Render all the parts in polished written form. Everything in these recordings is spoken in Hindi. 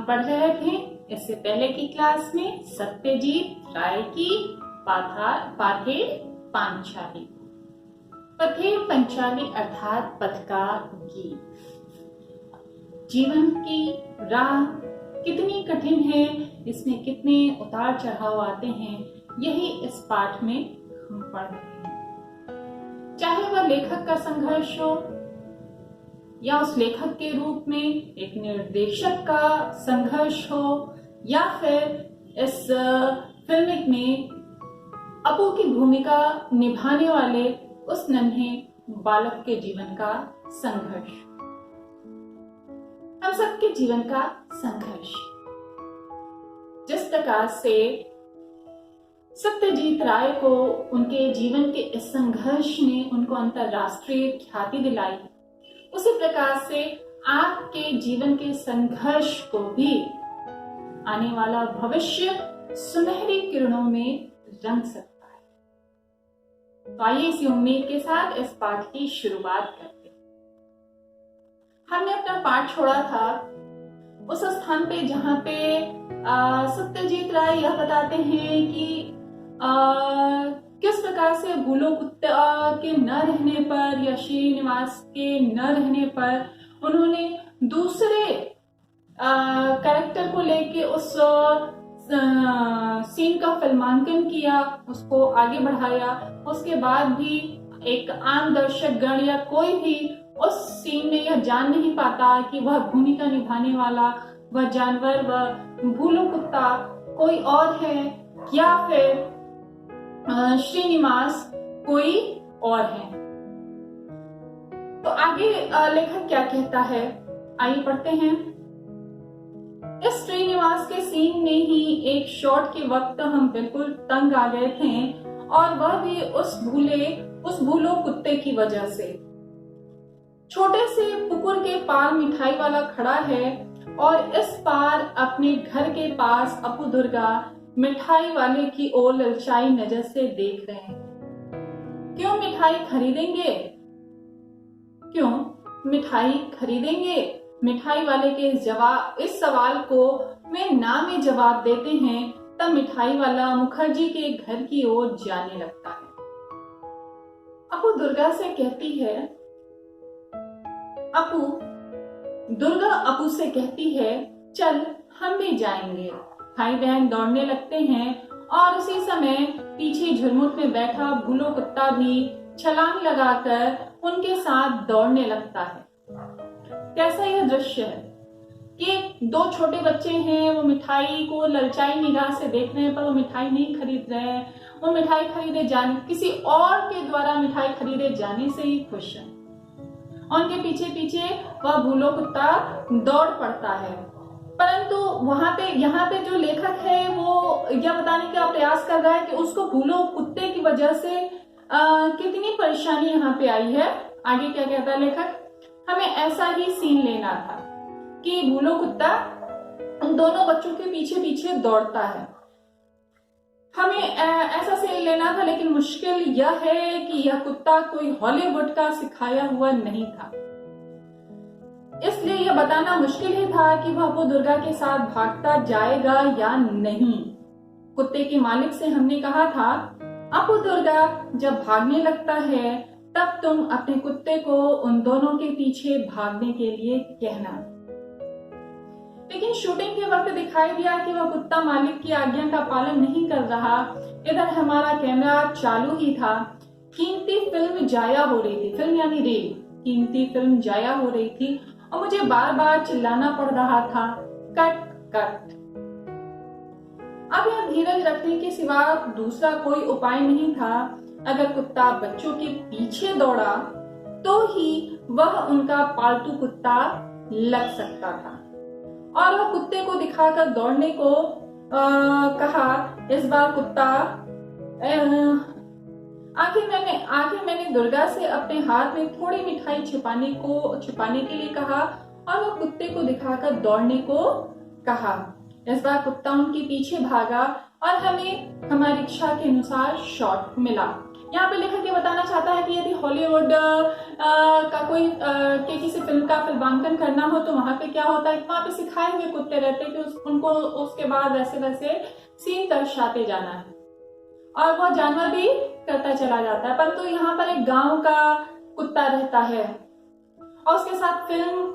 पढ़ रहे थे इससे पहले की क्लास में सत्यजीत राय की पाथेर पांचाली। पथेर पंचाली अर्थात पथ का गीत। जीवन की राह कितनी कठिन है, इसमें कितने उतार चढ़ाव आते हैं, यही इस पाठ में हम पढ़ रहे हैं। चाहे वह लेखक का संघर्ष हो या उस लेखक के रूप में एक निर्देशक का संघर्ष हो या फिर इस फिल्म में अपू की भूमिका निभाने वाले उस नन्हे बालक के जीवन का संघर्ष, हम सबके जीवन का संघर्ष। जिस प्रकार से सत्यजीत राय को उनके जीवन के इस संघर्ष ने उनको अंतरराष्ट्रीय ख्याति दिलाई, उसी प्रकार से आपके जीवन के संघर्ष को भी आने वाला भविष्य सुनहरी किरणों में रंग सकता है। तो आइए इसी उम्मीद के साथ इस पाठ की शुरुआत करते हैं। हमने अपना पाठ छोड़ा था उस स्थान पे जहां पे सत्यजीत राय यह बताते हैं कि किस प्रकार से भूलो कुत्ता के न रहने पर या श्रीनिवास के न रहने पर उन्होंने दूसरे कैरेक्टर को लेके उस सीन का फिल्मांकन किया, उसको आगे बढ़ाया। उसके बाद भी एक आम दर्शक गण या कोई भी उस सीन में यह जान नहीं पाता कि वह भूमिका निभाने वाला, वह जानवर, वह भूलो कुत्ता कोई और है या फिर श्रीनिवास कोई और है। तो आगे लेखक क्या कहता है, आइए पढ़ते हैं। इस श्रीनिवास के सीन में ही एक शॉट के वक्त हम बिल्कुल तंग आ गए थे, और वह भी उस भूलो कुत्ते की वजह से। छोटे से पुकुर के पार मिठाई वाला खड़ा है और इस पार अपने घर के पास अपू दुर्गा मिठाई वाले की ओर ललचाई नजर से देख रहे हैं। क्यों मिठाई खरीदेंगे? क्यों मिठाई खरीदेंगे? मिठाई वाले के इस सवाल को वे ना में जवाब देते हैं, तब मिठाई वाला मुखर्जी के घर की ओर जाने लगता है। अपू दुर्गा से कहती है, दुर्गा अपू से कहती है, चल हम भी जाएंगे। भाई बहन दौड़ने लगते हैं और उसी समय पीछे झुरमुट में बैठा भूलो कुत्ता भी छलांग लगाकर उनके साथ दौड़ने लगता है। कैसा यह दृश्य है कि दो छोटे बच्चे हैं, वो मिठाई को ललचाई निगाह से देख रहे हैं, पर वो मिठाई नहीं खरीद रहे हैं। वो मिठाई खरीदे जाने, किसी और के द्वारा मिठाई खरीदे जाने से ही खुश है। उनके पीछे पीछे वह भूलो कुत्ता दौड़ पड़ता है। परंतु यहाँ पे जो लेखक है वो यह बताने का प्रयास कर रहा है कि उसको भूलो कुत्ते की वजह से कितनी परेशानी यहाँ पे आई है। आगे क्या कहता है लेखक, हमें ऐसा ही सीन लेना था कि भूलो कुत्ता उन दोनों बच्चों के पीछे पीछे दौड़ता है। हमें ऐसा सीन लेना था, लेकिन मुश्किल यह है कि यह कुत्ता कोई हॉलीवुड का सिखाया हुआ नहीं था। इसलिए यह बताना मुश्किल ही था कि वह अपू दुर्गा के साथ भागता जाएगा या नहीं। कुत्ते के मालिक से हमने कहा था, अपू दुर्गा जब भागने लगता है तब तुम अपने कुत्ते को उन दोनों के पीछे भागने के लिए कहना। लेकिन शूटिंग के वक्त दिखाई दिया कि वह कुत्ता मालिक की आज्ञा का पालन नहीं कर रहा। इधर हमारा कैमरा चालू ही था। कीमती फिल्म जाया हो रही थी, फिल्म यानी रील, कीमती फिल्म जाया हो रही थी और मुझे बार बार चिल्लाना पड़ रहा था, कट कट। अब यह धीरज रखने के सिवा दूसरा कोई उपाय नहीं था। अगर कुत्ता बच्चों के पीछे दौड़ा तो ही वह उनका पालतू कुत्ता लग सकता था, और वह कुत्ते को दिखाकर दौड़ने को कहा। इस बार कुत्ता आखिर मैंने दुर्गा से अपने हाथ में थोड़ी मिठाई छुपाने के लिए कहा और वह कुत्ते को दिखाकर दौड़ने को कहा। इस बार कुत्ता उनके पीछे भागा और हमें हमारी इच्छा के अनुसार शॉट मिला। यहाँ पे लेखक ये बताना चाहता है कि यदि हॉलीवुड का कोई के किसी फिल्म का फिल्मांकन करना हो तो वहां पे क्या होता है, वहां पे सिखाए हुए कुत्ते रहते हैं कि उनको उसके बाद वैसे वैसे सीन दर्शाते जाना है और वो जानवर भी करता चला जाता है। परंतु यहाँ पर एक गांव का कुत्ता रहता है और उसके साथ फिल्म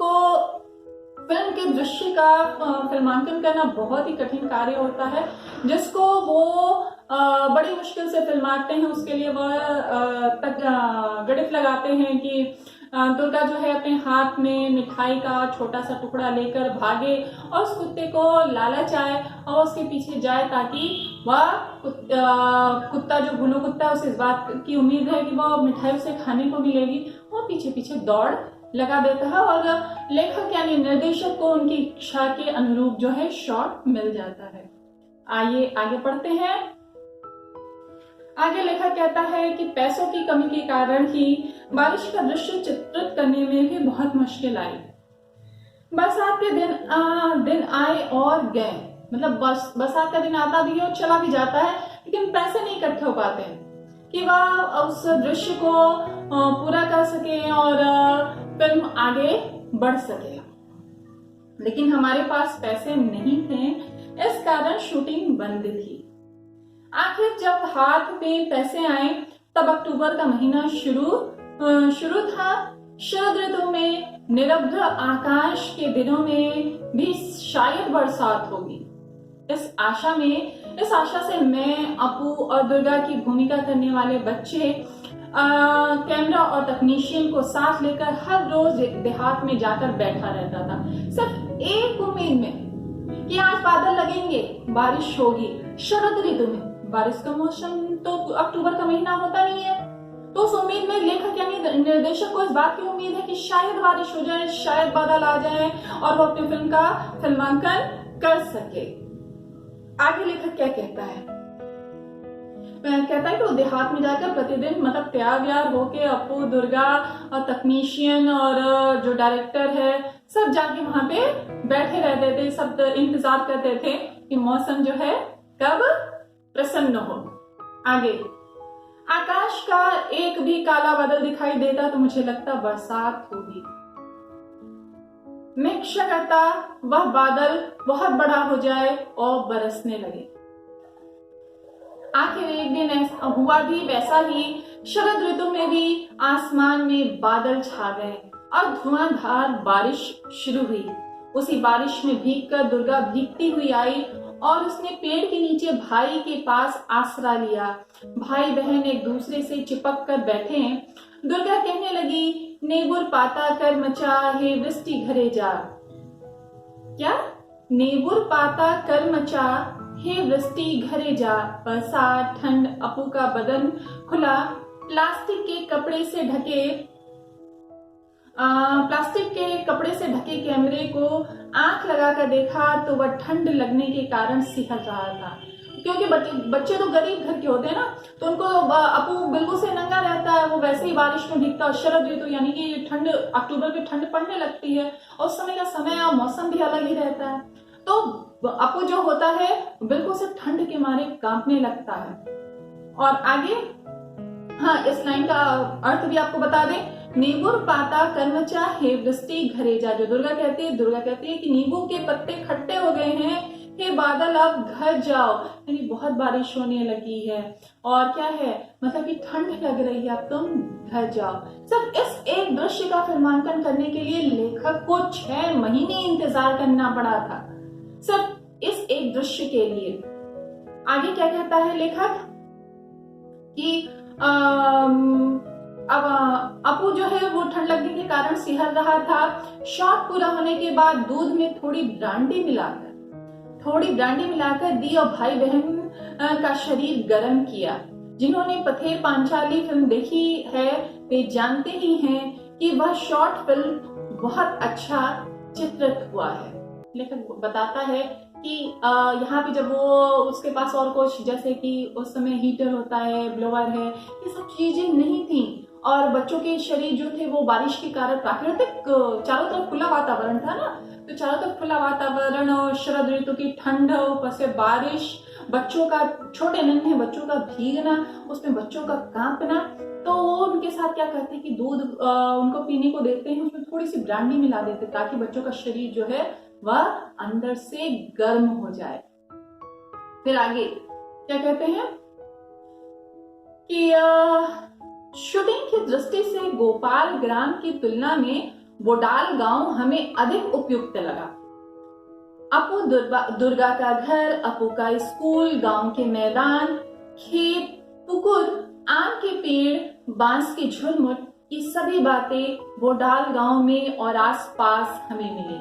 के दृश्य का फिल्मांकन करना बहुत ही कठिन कार्य होता है, जिसको वो बड़ी मुश्किल से फिल्माते हैं। उसके लिए वह गणित लगाते हैं कि दुर्गा जो है अपने हाथ में मिठाई का छोटा सा टुकड़ा लेकर भागे और उस कुत्ते को लालच आए और उसके पीछे जाए, ताकि वह कुत्ता जो बुलू कुत्ता है उसे इस बात की उम्मीद है कि वह मिठाई उसे खाने को मिलेगी, वो पीछे पीछे दौड़ लगा देता है और लेखक यानी निर्देशक को उनकी इच्छा के अनुरूप जो है शॉट मिल जाता है। आइए आगे पढ़ते हैं। आगे लेखक कहता है कि पैसों की कमी के कारण ही बारिश का दृश्य चित्रित करने में भी बहुत मुश्किल आई। बरसात के दिन आए और गए, मतलब बरसात का दिन आता भी है और चला भी जाता है, लेकिन पैसे नहीं इकट्ठे हो पाते कि वह उस दृश्य को पूरा कर सके और फिल्म आगे बढ़ सके। लेकिन हमारे पास पैसे नहीं थे, इस कारण शूटिंग बंद थी। आखिर जब हाथ में पैसे आए तब अक्टूबर का महीना शुरू था। शरद ऋतु में निरभ्र आकाश के दिनों में भी शायद बरसात होगी। इस आशा से मैं, अपू और दुर्गा की भूमिका करने वाले बच्चे कैमरा और तकनीशियन को साथ लेकर हर रोज देहात में जाकर बैठा रहता था, सिर्फ एक उम्मीद में कि आज बादल लगेंगे, बारिश होगी। शरद ऋतु में बारिश का मौसम तो अक्टूबर का महीना होता नहीं है, तो उस उम्मीद में लेखक यानी निर्देशक को इस बात की उम्मीद है कि शायद बारिश हो जाए, शायद बादल आ जाए और वो अपनी फिल्म का फिल्मांकन कर सके। आगे लेखक क्या कहता है कि वो देहात में जाकर प्रतिदिन मतलब तैयार व्यार होके अपू, दुर्गा और तकनीशियन और जो डायरेक्टर है सब जाके वहां पे बैठे रहते थे, सब इंतजार करते थे कि मौसम जो है कब प्रसन्न हो। आगे, आकाश का एक भी काला बादल दिखाई देता तो मुझे लगता बरसात होगी। मैं इच्छा करता वह बादल बहुत बड़ा हो जाए और बरसने लगे। आखिर एक दिन ऐसा हुआ भी वैसा ही। शरद ऋतु में भी आसमान में बादल छा गए और धुआंधार बारिश शुरू हुई। उसी बारिश में भीगकर दुर्गा भीगती हुई आई और उसने पेड़ के नीचे भाई के पास आसरा लिया। भाई बहन एक दूसरे से चिपक कर बैठे हैं। दुर्गा कहने लगी, नेबुर पाता कर मचा हे वृष्टि घरे जा। क्या? नेबुर पाता कर मचा हे वृष्टि घरे जा। बरसात, ठंड, अपू का बदन खुला। प्लास्टिक के कपड़े से ढके कैमरे को आंख लगाकर देखा तो वह ठंड लगने के कारण सिहर रहा था, क्योंकि बच्चे तो गरीब घर के होते हैं ना, तो उनको अपू बिल्कुल से नंगा रहता है, वो वैसे ही बारिश में भीगता। शरद ऋतु यानी कि ठंड, अक्टूबर में ठंड पड़ने लगती है और उस समय का समय और मौसम भी अलग ही रहता है, तो अपू जो होता है बिल्कुल से ठंड के मारे कांपने लगता है। और आगे, हाँ, इस लाइन का अर्थ भी आपको बता दें, नींबू पाता कर्मचा हे वृष्टि घरे जा। जो दुर्गा कहती है कि नींबू के पत्ते खट्टे हो गए हैं, हे बादल अब घर जाओ, यानी बहुत बारिश होने लगी है और क्या है, मतलब कि ठंड लग रही है, अब तुम घर जाओ। सिर्फ इस एक दृश्य का फिल्मांकन करने के लिए लेखक को 6 महीने इंतजार करना पड़ा था, सिर्फ इस एक दृश्य के लिए। आगे क्या कहता है लेखक कि अब अपू जो है वो ठंड लगने के कारण सिहर रहा था। शॉट पूरा होने के बाद दूध में थोड़ी ब्रांडी मिलाकर दी और भाई बहन का शरीर गर्म किया। जिन्होंने पथेर पांचाली फिल्म देखी है वे जानते ही हैं कि वह शॉर्ट फिल्म बहुत अच्छा चित्रित हुआ है। लेखक बताता है कि यहाँ पे जब वो उसके पास और कुछ, जैसे कि उस समय हीटर होता है, ब्लोअर है, ये सब चीजें नहीं थी और बच्चों के शरीर जो थे वो बारिश के कारण, प्राकृतिक चारों तरफ खुला वातावरण था ना, तो चारों तरफ खुला वातावरण और शरद ऋतु की ठंड, ऊपर से बारिश, बच्चों का, छोटे नन्हे बच्चों का भीगना, उसमें बच्चों का कांपना। तो वो उनके साथ क्या करते हैं कि दूध उनको पीने को देते हैं, उसमें थोड़ी सी ब्रांडी मिला देते हैं ताकि बच्चों का शरीर जो है वह अंदर से गर्म हो जाए। फिर आगे क्या कहते हैं कि शूटिंग की दृष्टि से गोपाल ग्राम की तुलना में बोडाल गांव हमें अधिक उपयुक्त लगा। अपू दुर्गा का घर, अपू का स्कूल, गांव के मैदान, खेत, पुकुर, आम के पेड़, बांस के झुरमुट, ये सभी बातें बोडाल गांव में और आसपास हमें मिली।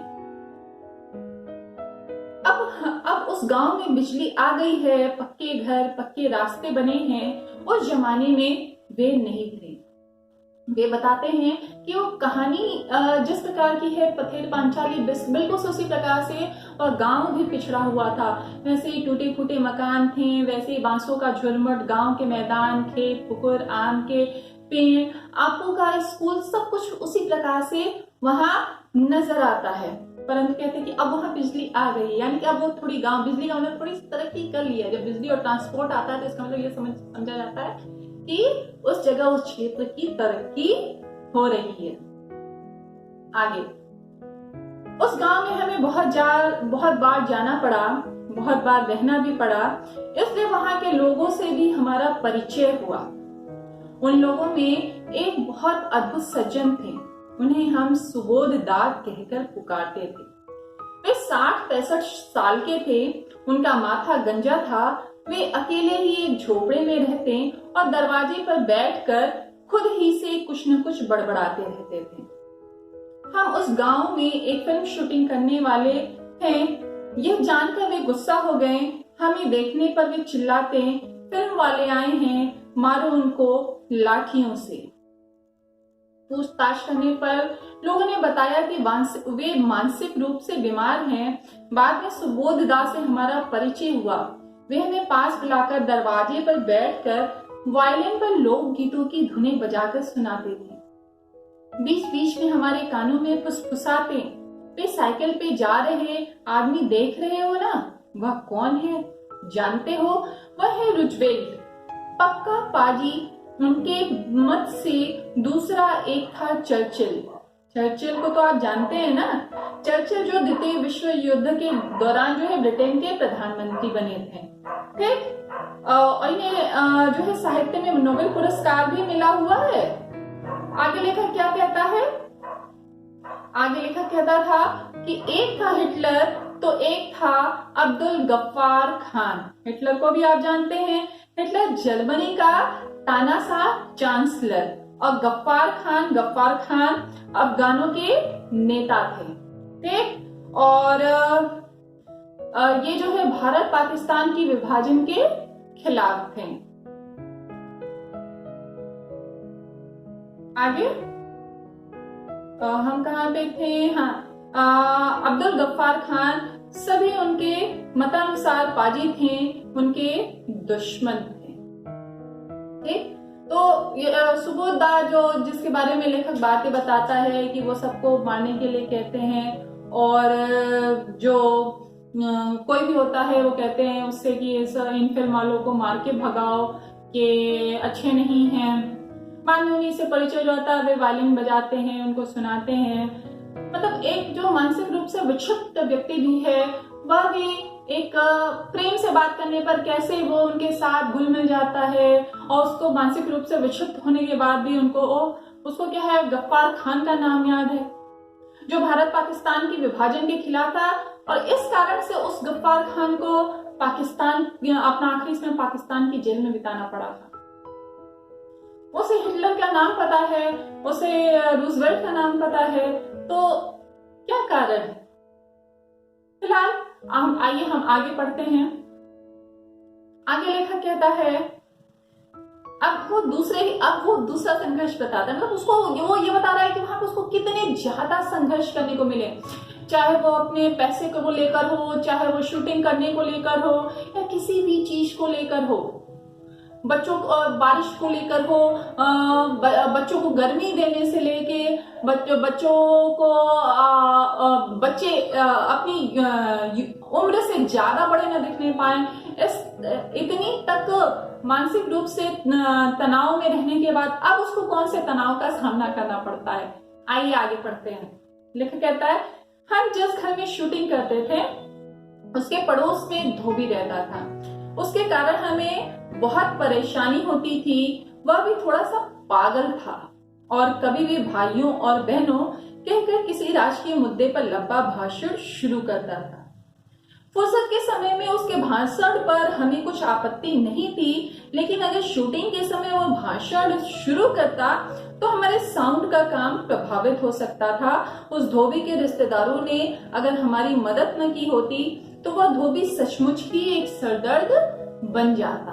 अब उस गांव में बिजली आ गई है, पक्के घर, पक्के रास्ते बने हैं। उस जमाने में वे नहीं थे। वे बताते हैं कि वो कहानी जिस प्रकार की है पथेर पांचाली बिल्कुल उसी प्रकार से, और गांव भी पिछड़ा हुआ था। वैसे ही टूटे फूटे मकान थे, वैसे ही बांसों का झुरमुट, गांव के मैदान, खेत, पुकुर, आम के पेड़, आपू का स्कूल, सब कुछ उसी प्रकार से वहां नजर आता है। परंतु कहते हैं कि अब वहां बिजली आ गई, यानी कि अब वो थोड़ी बिजली गांव ने थोड़ी तरक्की कर ली है। जब बिजली और ट्रांसपोर्ट आता है तो इसका मतलब ये समझा जाता है कि उस जगह, उस क्षेत्र की तरक्की हो रही है। आगे उस गांव में हमें बहुत बार जाना पड़ा, बहुत बार रहना भी पड़ा, इसलिए वहां के लोगों से भी हमारा परिचय हुआ। उन लोगों में एक बहुत अद्भुत सज्जन थे, उन्हें हम सुबोध दाद कहकर पुकारते थे। वे 60-65 साल के थे, उनका माथा गंजा था। वे अकेले ही एक झोपड़े में रहते और दरवाजे पर बैठकर खुद ही से कुछ न कुछ बड़बड़ाते रहते थे। हम उस गांव में एक फिल्म शूटिंग करने वाले हैं, यह जानकर वे गुस्सा हो गए। हमें देखने पर वे चिल्लाते, फिल्म वाले आए हैं, मारो उनको लाठियों से। पूछताछ करने पर लोगों ने बताया कि वे मानसिक रूप से बीमार हैं। बाद में सुबोध दास से हमारा परिचय हुआ। वे हमें पास बुलाकर दरवाजे पर बैठकर वायलिन पर लोकगीतों की धुनें बजाकर सुनाते थे। बीच बीच में हमारे कानों में फुसफुसाते, वे साइकिल पे जा रहे आदमी देख रहे हो ना, वह कौन है जानते हो? वह है रूजवेल्ट, पक्का पाजी। उनके मत से दूसरा एक था चर्चिल। चर्चिल को तो आप जानते हैं ना, चर्चिल जो द्वितीय विश्व युद्ध के दौरान जो है ब्रिटेन के प्रधानमंत्री बने थे। ठीक, और इन्हें जो है साहित्य में नोबेल पुरस्कार भी मिला हुआ है। आगे लेखक क्या कहता है? आगे लेखक कहता था कि एक था हिटलर तो एक था अब्दुल गफ्फार खान। हिटलर को भी आप जानते हैं, हिटलर जर्मनी का तानाशाह चांसलर, और गफ्फार खान अफगानों के नेता थे। ठीक, और ये जो है भारत पाकिस्तान की विभाजन के खिलाफ थे। आगे हम कहाँ पे थे? हाँ, अब्दुल गफ्फार खान सभी उनके मतानुसार पाजी थे, उनके दुश्मन थे। ठीक, तो सुबोध दा जिसके बारे में लेखक बातें बताता है कि वो सबको मारने के लिए कहते हैं, और जो कोई भी होता है वो कहते हैं उससे कि इन फिल्म वालों को मार के भगाओ, कि अच्छे नहीं हैं। बाद में उन्हीं से परिचय जो होता है, वे वायलिन बजाते हैं, उनको सुनाते हैं। मतलब एक जो मानसिक रूप से विक्षिप्त व्यक्ति भी है, वह भी एक प्रेम से बात करने पर कैसे वो उनके साथ घुल मिल जाता है, और उसको मानसिक रूप से विक्षिप्त होने के बाद भी उसको क्या है, गफ्फार खान का नाम याद है, जो भारत पाकिस्तान की विभाजन के खिलाफ था। और इस कारण से उस गफ्फार खान को अपना आखिरी समय पाकिस्तान की जेल में बिताना पड़ा था। उसे हिटलर का नाम पता है, उसे रूजवेल्ट का नाम पता है, तो क्या कारण है? फिलहाल आइए हम आगे पढ़ते हैं। आगे लेखक कहता है, अब वो दूसरा संघर्ष बताता है। मतलब उसको वो ये बता रहा है कि वहां पर उसको कितने ज्यादा संघर्ष करने को मिले, चाहे वो अपने पैसे को लेकर हो, चाहे वो शूटिंग करने को लेकर हो, या किसी भी चीज को लेकर हो। बच्चों को बारिश को लेकर हो, बच्चों को गर्मी देने से लेके बच्चों को बच्चे अपनी उम्र से ज्यादा बड़े न दिखने पाए, इतनी तक मानसिक रूप से तनाव में रहने के बाद अब उसको कौन से तनाव का सामना करना पड़ता है। आइए आगे पढ़ते हैं। लेखक कहता है, हम जिस घर में शूटिंग करते थे उसके पड़ोस में एक धोबी रहता था। उसके कारण हमें बहुत परेशानी होती थी। वह भी थोड़ा सा पागल था और कभी भी भाइयों और बहनों कहकर किसी राजकीय मुद्दे पर लंबा भाषण शुरू करता था। फुर्सत के समय में उसके भाषण पर हमें कुछ आपत्ति नहीं थी, लेकिन अगर शूटिंग के समय वो भाषण शुरू करता तो हमारे साउंड का काम प्रभावित हो सकता था। उस धोबी के रिश्तेदारों ने अगर हमारी मदद न की होती तो वह धोबी सचमुच ही एक सरदर्द बन जाता।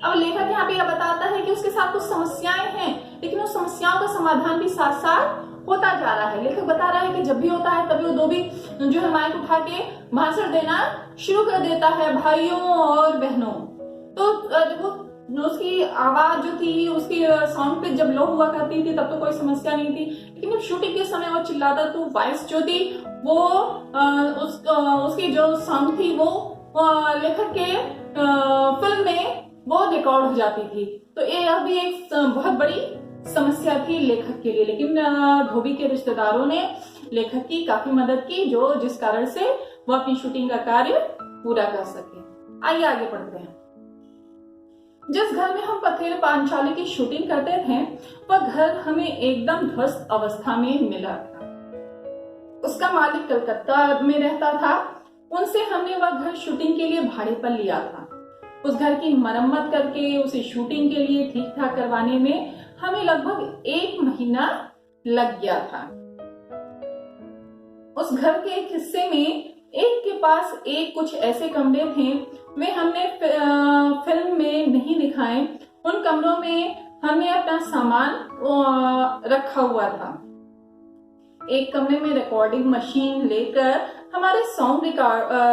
अब लेखक यहाँ पे यह बताता है कि उसके साथ कुछ समस्याएं हैं, लेकिन उस समस्याओं का समाधान भी साथ साथ होता जा रहा है। लेखक बता रहा है कि जब भी होता है तभी वो धोबी जो है माइक उठा के भाषण देना शुरू कर देता है भाइयों और बहनों। तो जब वो उसकी आवाज जो थी उसकी साउंड पे जब लो हुआ करती थी तब तो कोई समस्या नहीं थी, लेकिन जब शूटिंग के समय वो चिल्लाता तो वॉइस जो थी वो उसकी जो साउंड थी वो लेखक के फिल्म में वो रिकॉर्ड हो जाती थी। तो यह भी एक बहुत बड़ी समस्या थी लेखक के लिए, लेकिन धोबी के रिश्तेदारों ने लेखक की काफी मदद की, जो जिस कारण से वो अपनी शूटिंग का कार्य पूरा कर सके। आइए आगे पढ़ते हैं। जिस घर में हम पथेर पांचाली की शूटिंग करते थे वह घर हमें एकदम ध्वस्त अवस्था में मिला था। उसका मालिक कलकत्ता में रहता था। उनसे हमने वह घर शूटिंग के लिए भाड़े पर लिया था। उस घर की मरम्मत करके उसे शूटिंग के लिए ठीक ठाक करवाने में हमें लगभग 1 महीना लग गया था। उस घर के एक हिस्से में एक के पास एक कुछ ऐसे कमरे थे, वे हमने फिल्म में नहीं दिखाए। उन कमरों में हमने अपना सामान रखा हुआ था। एक कमरे में रिकॉर्डिंग मशीन लेकर हमारे साउंड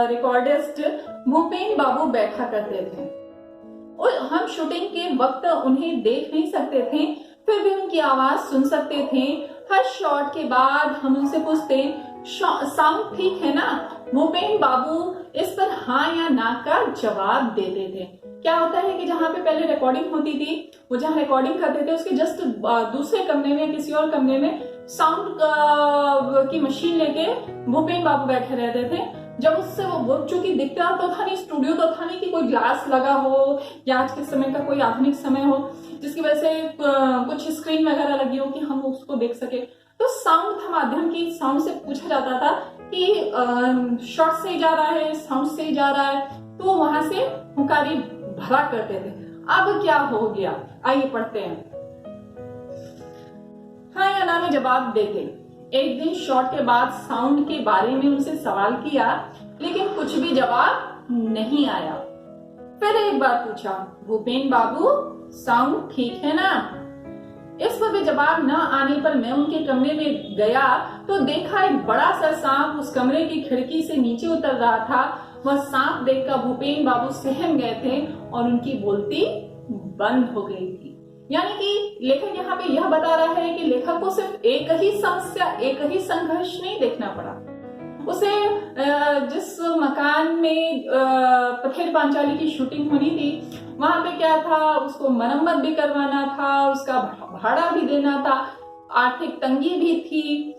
रिकॉर्डिस्ट भूपेन बाबू बैठा करते थे। और हम शूटिंग के वक्त उन्हें देख नहीं सकते थे, फिर भी उनकी आवाज सुन सकते थे। हर शॉट के बाद हम उनसे पूछते, साउंड ठीक है ना? भूपेन बाबू इस पर हाँ या ना का जवाब देते थे। क्या होता है कि जहाँ पे पहले रिकॉर्डिंग होती थी, वो जहाँ रिकॉर्डिंग करते थे उसके जस्ट दूसरे कमरे में किसी और कमरे में साउंड की मशीन लेके भूपेन बाबू बैठे रहते थे। जब उससे वो चूंकि दिखता तो था नहीं, स्टूडियो तो था नहीं कि कोई ग्लास लगा हो या आज के समय का कोई आधुनिक समय हो जिसकी वजह से कुछ स्क्रीन वगैरह लगी हो कि हम उसको देख सके। तो साउंड था माध्यम की, साउंड से पूछा जाता था कि शॉट से जा रहा है, साउंड से जा रहा है, तो वहां से हुकारी भरा करते थे। अब क्या हो गया, आइए पढ़ते हैं। हाँ या ना में जवाब देते। एक दिन शॉट के बाद साउंड के बारे में उनसे सवाल किया, लेकिन कुछ भी जवाब नहीं आया। फिर एक बार पूछा, भूपेन बाबू साउंड ठीक है ना? इस पर भी जवाब न आने पर मैं उनके कमरे में गया तो देखा एक बड़ा सा सांप उस कमरे की खिड़की से नीचे उतर रहा था। वह सांप देखकर भूपेन बाबू सहम गए थे और उनकी बोलती बंद हो गई थी। यानी कि लेखक यहाँ पे यह बता रहा है कि लेखक को सिर्फ एक ही समस्या, एक ही संघर्ष नहीं देखना पड़ा। उसे जिस मकान में पथेर पांचाली की शूटिंग होनी थी वहां पे क्या था, उसको मरम्मत भी करवाना था, उसका भाड़ा भी देना था, आर्थिक तंगी भी थी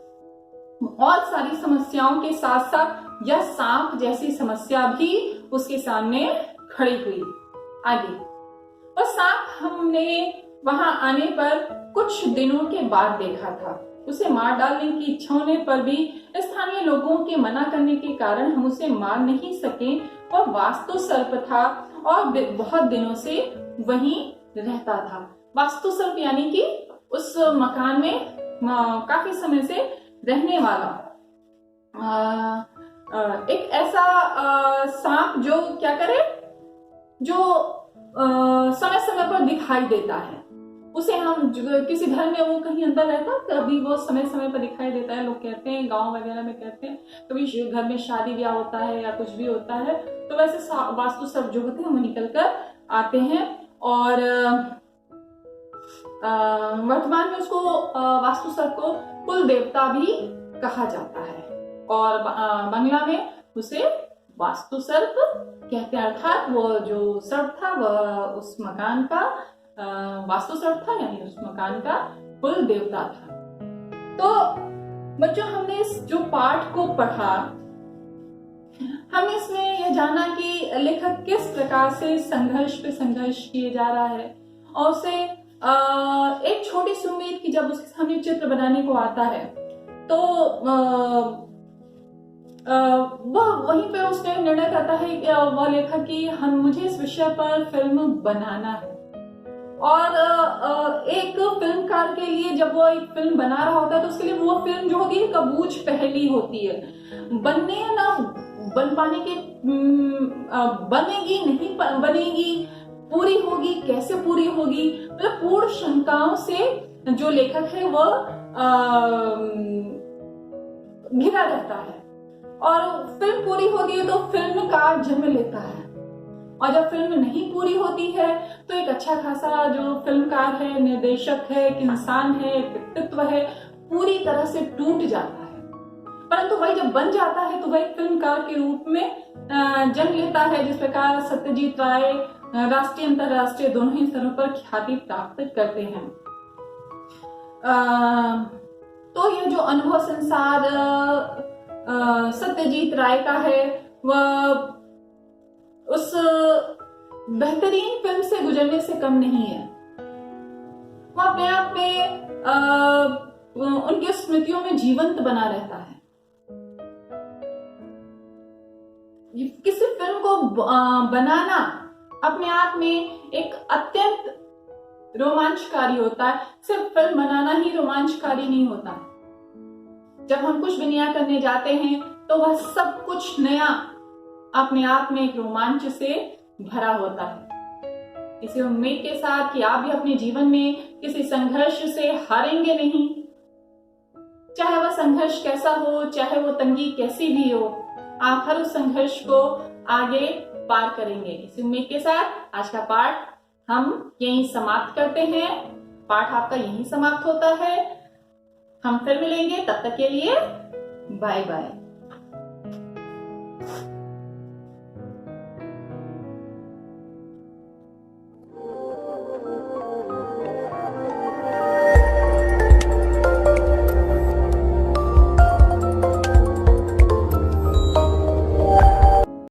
और सारी समस्याओं के साथ साथ यह सांप जैसी समस्या भी उसके सामने खड़ी हुई। आगे और सांप हमने वहां आने पर कुछ दिनों के बाद देखा था। उसे मार डालने की इच्छा होने पर भी स्थानीय लोगों के मना करने के कारण हम उसे मार नहीं सके। वह वास्तु सर्प था और बहुत दिनों से वहीं रहता था। वास्तु सर्प यानी कि उस मकान में काफी समय से रहने वाला एक ऐसा सांप जो क्या करे, जो समय समय पर दिखाई देता है। उसे हम किसी घर में वो कहीं अंदर रहता, कभी वो समय समय पर दिखाई देता है। लोग कहते हैं, गांव वगैरह में कहते हैं, कभी घर में शादी ब्याह होता है या कुछ भी होता है तो वैसे वास्तु सर्प जो होते हैं वो निकल कर आते हैं और वर्तमान में उसको वास्तु सर्प को कुल देवता भी कहा जाता है और बांग्ला में उसे वास्तु सर्प कहते हैं। अर्थात वो जो सर्प था वह उस मकान का वास्तु सर्प था, यानी उस मकान का कुल देवता था। तो बच्चों, हमने इस जो पाठ को पढ़ा, हम इसमें यह जाना कि लेखक किस प्रकार से संघर्ष पे संघर्ष किए जा रहा है और उसे एक छोटी सी उम्मीद की जब उसके सामने चित्र बनाने को आता है तो वह वहीं पे उसने निर्णय करता है कि वह लेखक कि मुझे इस विषय पर फिल्म बनाना है। और एक फिल्मकार के लिए जब वो एक फिल्म बना रहा होता है तो उसके लिए वो फिल्म जो होगी एक अबूझ पहेली होती है। बनने या ना बन पाने के बनेगी नहीं बनेगी, पूरी होगी कैसे पूरी होगी, मतलब पूर्ण शंकाओं से जो लेखक है वह घिरा रहता है। और फिल्म पूरी होती है तो फिल्मकार जन्म लेता है, और जब फिल्म नहीं पूरी होती है तो एक अच्छा खासा जो फिल्मकार है, निर्देशक है, एक इंसान है, एक व्यक्तित्व है, पूरी तरह से टूट जाता है। परंतु वही जब बन जाता है तो वही फिल्मकार के रूप में जन्म लेता है। जिस प्रकार सत्यजीत राय राष्ट्रीय अंतरराष्ट्रीय दोनों ही स्तरों पर ख्याति प्राप्त करते हैं। तो यह जो अनुभव संसार सत्यजीत राय का है वह उस बेहतरीन फिल्म से गुजरने से कम नहीं है। वह अपने आप में उनकी स्मृतियों में जीवंत बना रहता है। किसी फिल्म को बनाना अपने आप में एक अत्यंत रोमांचकारी होता है। सिर्फ फिल्म बनाना ही रोमांचकारी नहीं होता है। जब हम कुछ भी नया करने जाते हैं तो वह सब कुछ नया अपने आप में एक रोमांच से भरा होता है। इसी उम्मीद के साथ कि आप भी अपने जीवन में किसी संघर्ष से हारेंगे नहीं, चाहे वह संघर्ष कैसा हो, चाहे वो तंगी कैसी भी हो, आप हर उस संघर्ष को आगे पार करेंगे। इसी उम्मीद के साथ आज का पाठ हम यहीं समाप्त करते हैं। पाठ आपका यहीं समाप्त होता है। हम फिर मिलेंगे, तब तक के लिए बाय बाय।